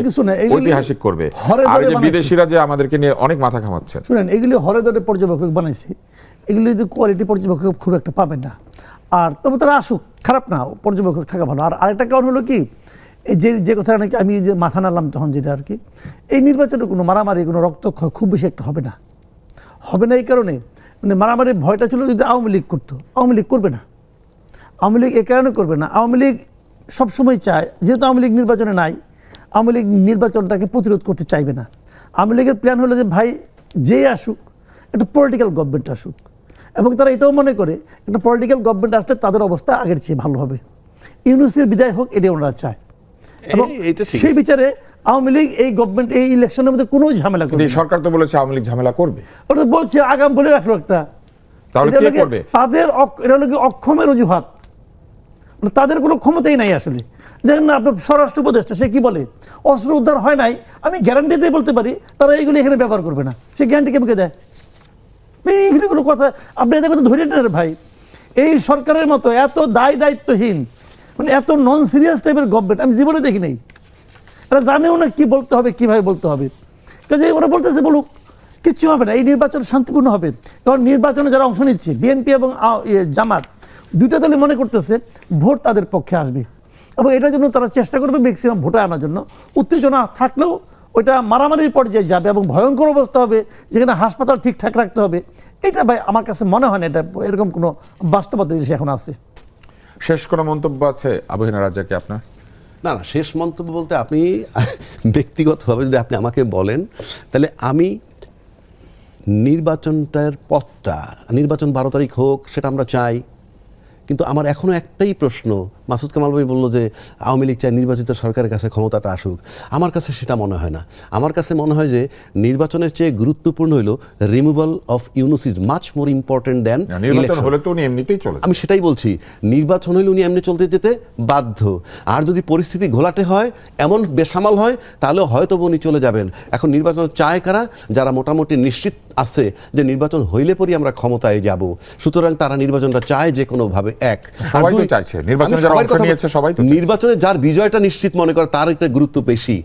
ঐতিহাসিক করবে? আর এই যে বিদেশিরা যে আমাদেরকে নিয়ে অনেক মাথা ঘামাচ্ছে, শুনেন, এগুলি হরে ধরে পর্যবেক্ষক বানাইছে, এগুলি যদি কোয়ালিটি পর্যবেক্ষক খুব একটা পাবেন না। আর তবে তারা আসুক, খারাপ না, পর্যবেক্ষক থাকা ভালো। আর আরেকটা কারণ হলো কি, এই যে কথাটা নাকি আমি যে মাথা নাড়লাম তখন, যেটা আর কি, এই নির্বাচনে কোনো মারামারি, কোনো রক্তক্ষয় খুব বেশি একটা হবে না। হবে না এই কারণে, মানে মারামারির ভয়টা ছিল যদি আওয়ামী লীগ করতো, আওয়ামী লীগ করবে না। আওয়ামী লীগ এ কারণে করবে না, আওয়ামী লীগ সবসময় চায়, যেহেতু আওয়ামী লীগ নির্বাচনে নাই, আওয়ামী লীগ নির্বাচনটাকে প্রতিরোধ করতে চাইবে না। আওয়ামী লীগের প্ল্যান হলো যে ভাই যেই আসুক একটা পলিটিক্যাল গভর্নমেন্ট আসুক, এবং তারা এটাও মনে করে একটা পলিটিক্যাল গভর্নমেন্ট আসলে তাদের অবস্থা আগের চেয়ে ভালো হবে, ইউনূসের বিদায় হোক, এটাই ওনারা চায়। এবং সেই বিচারে আওয়ামী লীগ এই গভর্নমেন্ট এই ইলেকশনের মধ্যে কোনো ঝামেলা করবে। সরকার তো বলেছে আওয়ামী লীগ ঝামেলা করবে, ওটা বলছে আগাম বলে রাখলো একটা। তাহলে কে করবে? তাদের এটা হলো কি অক্ষমের অজুহাত, তাদের কোনো ক্ষমতাই নাই আসলে। দেখেন না আপনার স্বরাষ্ট্র উপদেষ্টা, সে কি বলে, অস্ত্র উদ্ধার হয় নাই, আমি গ্যারান্টি দিয়ে বলতে পারি তারা এইগুলি এখানে ব্যবহার করবে না। সে গ্যারান্টি কেমন দেয়? এইগুলি কোনো কথা আপনি এদের কথা ধরে নেন ভাই। এই সরকারের মতো এত দায়িত্বহীন, মানে এত নন সিরিয়াস টাইপের গভর্নমেন্ট আমি জীবনে দেখি নাই। এরা জানেও না কি বলতে হবে, কিভাবে বলতে হবে। কাজে ওরা বলতেছে বলুক, কিচ্ছু হবে না, এই নির্বাচন শান্তিপূর্ণ হবে। কারণ নির্বাচনে যারা অংশ নিচ্ছে বিএনপি এবং জামাত, দুইটা দলই মনে করতেছে ভোট তাদের পক্ষে আসবে, এবং এটার জন্য তারা চেষ্টা করবে ম্যাক্সিমাম ভোটে আনার জন্য। উত্তেজনা থাকলেও ওইটা মারামারির পর্যায়ে যাবে এবং ভয়ঙ্কর অবস্থা হবে, যেখানে হাসপাতাল ঠিকঠাক রাখতে হবে। এটা ভাই আমার কাছে মনে হয় না এটা এরকম কোনো বাস্তবতা দেশে এখন আছে। শেষ কোনো মন্তব্য আছে আবহিনা রাজ্জাকে আপনার? না, শেষ মন্তব্য বলতে আপনি ব্যক্তিগতভাবে যদি আপনি আমাকে বলেন, তাহলে আমি নির্বাচনটার পথটা, নির্বাচন 12 তারিখ হোক সেটা আমরা চাই, কিন্তু আমার এখনও একটাই প্রশ্ন, মাসুদ কামাল ভাই বললো যে আওয়ামী লীগ চায় নির্বাচিত সরকারের কাছে ক্ষমতাটা আসুক। আমার কাছে সেটা মনে হয় না। আমার কাছে মনে হয় যে নির্বাচনের চেয়ে গুরুত্বপূর্ণ হলো removal of Yunus is much more important than election. আমি সেটাই বলছি, নির্বাচন হলে উনি এমনি চলতে যেতে বাধ্য। আর যদি পরিস্থিতি ঘোলাটে হয়, এমন বেসামাল হয়, তাহলে হয়তো উনি চলে যাবেন। এখন নির্বাচন চায় কারা? যারা মোটামুটি নিশ্চিত আছে যে নির্বাচন হইলে পরই আমরা ক্ষমতায় যাব, সুতরাং তারা নির্বাচনটা চায় যে কোনোভাবে। এক, নির্বাচনে যার বিজয়টা নিশ্চিত মনে করে তার একটা গুরুত্ব বেশি।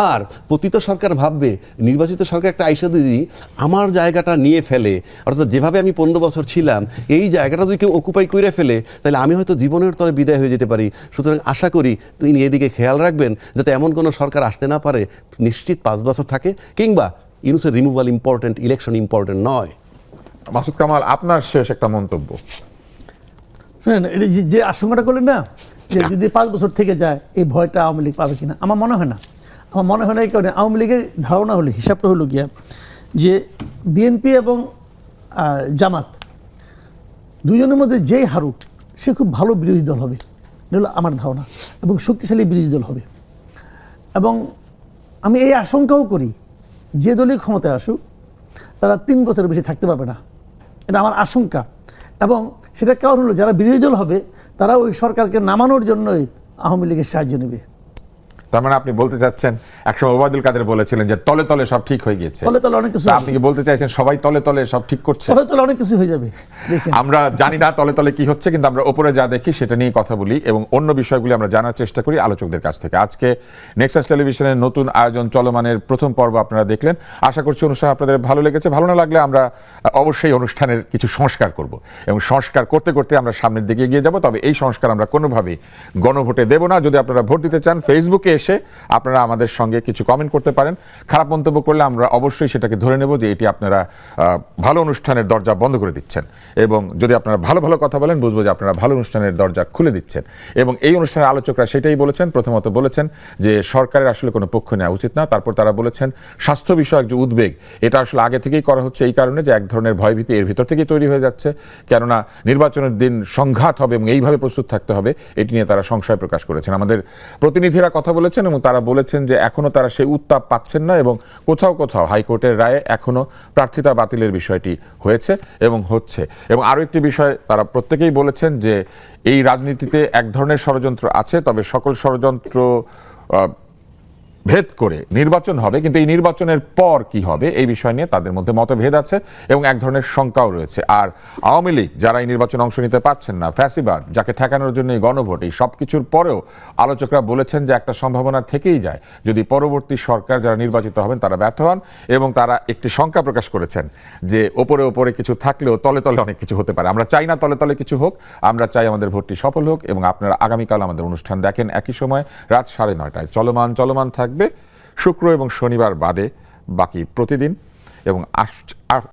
আর পতিত সরকার ভাববে নির্বাচিত সরকার একটা আইসা দিদি আমার জায়গাটা নিয়ে ফেলে, অর্থাৎ যেভাবে আমি 15 বছর ছিলাম এই জায়গাটা যদি কেউ অকুপাই করে ফেলে, তাহলে আমি হয়তো জীবনের তরে বিদায় হয়ে যেতে পারি। সুতরাং আশা করি তিনি এদিকে খেয়াল রাখবেন যাতে এমন কোনো সরকার আসতে না পারে নিশ্চিত 5 বছর থাকে, কিংবা ইউনূসের রিমুভাল ইম্পর্টেন্ট, ইলেকশন ইম্পর্টেন্ট নয়। মাসুদ কামাল, আপনার শেষ একটা মন্তব্য। শুনেন, এটা যে আশঙ্কাটা করলেন না, যে যদি 5 বছর থেকে যায় এই ভয়টা আওয়ামী লীগ পাবে কিনা, আমার মনে হয় না। আমার মনে হয় না এই কারণে, আওয়ামী লীগের ধারণা হলো, হিসাবটা হলো গিয়া যে বিএনপি এবং জামাত দুজনের মধ্যে যেই হারুক সে খুব ভালো বিরোধী দল হবে, এটা হলো আমার ধারণা, এবং শক্তিশালী বিরোধী দল হবে। এবং আমি এই আশঙ্কাও করি যে দলই ক্ষমতায় আসুক তারা 3 বছরের বেশি থাকতে পারবে না, এটা আমার আশঙ্কা। এবং সেটা কারণ হলো যারা বিরোধী দল হবে তারা ওই সরকারকে নামানোর জন্যই আওয়ামী লীগের সাহায্য নেবে। তার মানে আপনি বলতে চাচ্ছেন, একসময় ওবায়দুল কাদের বলেছিলেন যে তলে তলে সব ঠিক হয়ে গিয়েছে, তলে তলে অনেক কিছু, আপনি কি বলতে চাইছেন সবাই তলে তলে সব ঠিক করছে? তলে তলে অনেক কিছু হয়ে যাবে, আমরা জানি না তলে তলে কি হচ্ছে, কিন্তু আমরা উপরে যা দেখি সেটা নিয়ে কথা বলি এবং অন্য বিষয়গুলি আমরা জানার চেষ্টা করি আলোচকদের কাছ থেকে। আজকে নেক্সাস টেলিভিশনের নতুন আয়োজন চলমানের প্রথম পর্ব আপনারা দেখলেন। আশা করছি অনুষ্ঠান আপনাদের ভালো লেগেছে। ভালো না লাগলে আমরা অবশ্যই অনুষ্ঠানের কিছু সংস্কার করব এবং সংস্কার করতে করতে আমরা সামনের দিকে এগিয়ে যাব। তবে এই সংস্কার আমরা কোনোভাবেই গণভোটে দেব না। যদি আপনারা ভোট দিতে চান, ফেসবুকে এসে আপনারা আমাদের সঙ্গে কিছু কমেন্ট করতে পারেন। খারাপ মন্তব্য করলে আমরা অবশ্যই সেটাকে ধরে নেব যে এটি আপনারা ভালো অনুষ্ঠানের দরজা বন্ধ করে দিচ্ছেন, এবং যদি আপনারা ভালো ভালো কথা বলেন বুঝবো যে আপনারা ভালো অনুষ্ঠানের দরজা খুলে দিচ্ছেন। এবং এই অনুষ্ঠানের আলোচকরা সেটাই বলেছেন। প্রথমত বলেছেন যে সরকারের আসলে কোনো পক্ষ নেওয়া উচিত না। তারপর তারা বলেছেন স্বাস্থ্য বিষয়ক যে উদ্বেগ, এটা আসলে আগে থেকেই করা হচ্ছে এই কারণে যে এক ধরনের ভয়ভীতি এর ভিতর থেকেই তৈরি হয়ে যাচ্ছে, কেননা নির্বাচনের দিন সংঘাত হবে এবং এইভাবে প্রস্তুত থাকতে হবে, এটি নিয়ে তারা সংশয় প্রকাশ করেছেন। আমাদের প্রতিনিধিরা কথা বলেছেন এবং তারা বলেছেন যে এখনো তারা সেই উত্তাপ পাচ্ছেন না এবং কোথাও কোথাও হাইকোর্টের রায়ে এখনো প্রার্থিতা বাতিলের বিষয়টি হয়েছে এবং হচ্ছে। এবং আরও একটি বিষয় তারা প্রত্যেকেই বলেছেন যে এই রাজনীতিতে এক ধরনের ষড়যন্ত্র আছে, তবে সকল ষড়যন্ত্র ভেদ করে নির্বাচন হবে, কিন্তু এই নির্বাচনের পর কি হবে এই বিষয় নিয়ে তাদের মধ্যে মতভেদ আছে এবং এক ধরনের শঙ্কাও রয়েছে। আর আওয়ামী লীগ যারা এই নির্বাচনে অংশ নিতে পারছেন না, ফ্যাসিবাদ যাকে ঠেকানোর জন্য এই গণভোট, এই সব কিছুর পরেও আলোচকরা বলেছেন যে একটা সম্ভাবনা থেকেই যায় যদি পরবর্তী সরকার যারা নির্বাচিত হবেন তারা ব্যর্থ হন, এবং তারা একটি শঙ্কা প্রকাশ করেছেন যে ওপরে ওপরে কিছু থাকলেও তলে তলে অনেক কিছু হতে পারে। আমরা চাই না তলে তলে কিছু হোক, আমরা চাই আমাদের ভোটটি সফল হোক। এবং আপনারা আগামীকাল আমাদের অনুষ্ঠান দেখেন একই সময় রাত 9:30। চলমান থাকবে শুক্র এবং শনিবার বাদে বাকি প্রতিদিন, এবং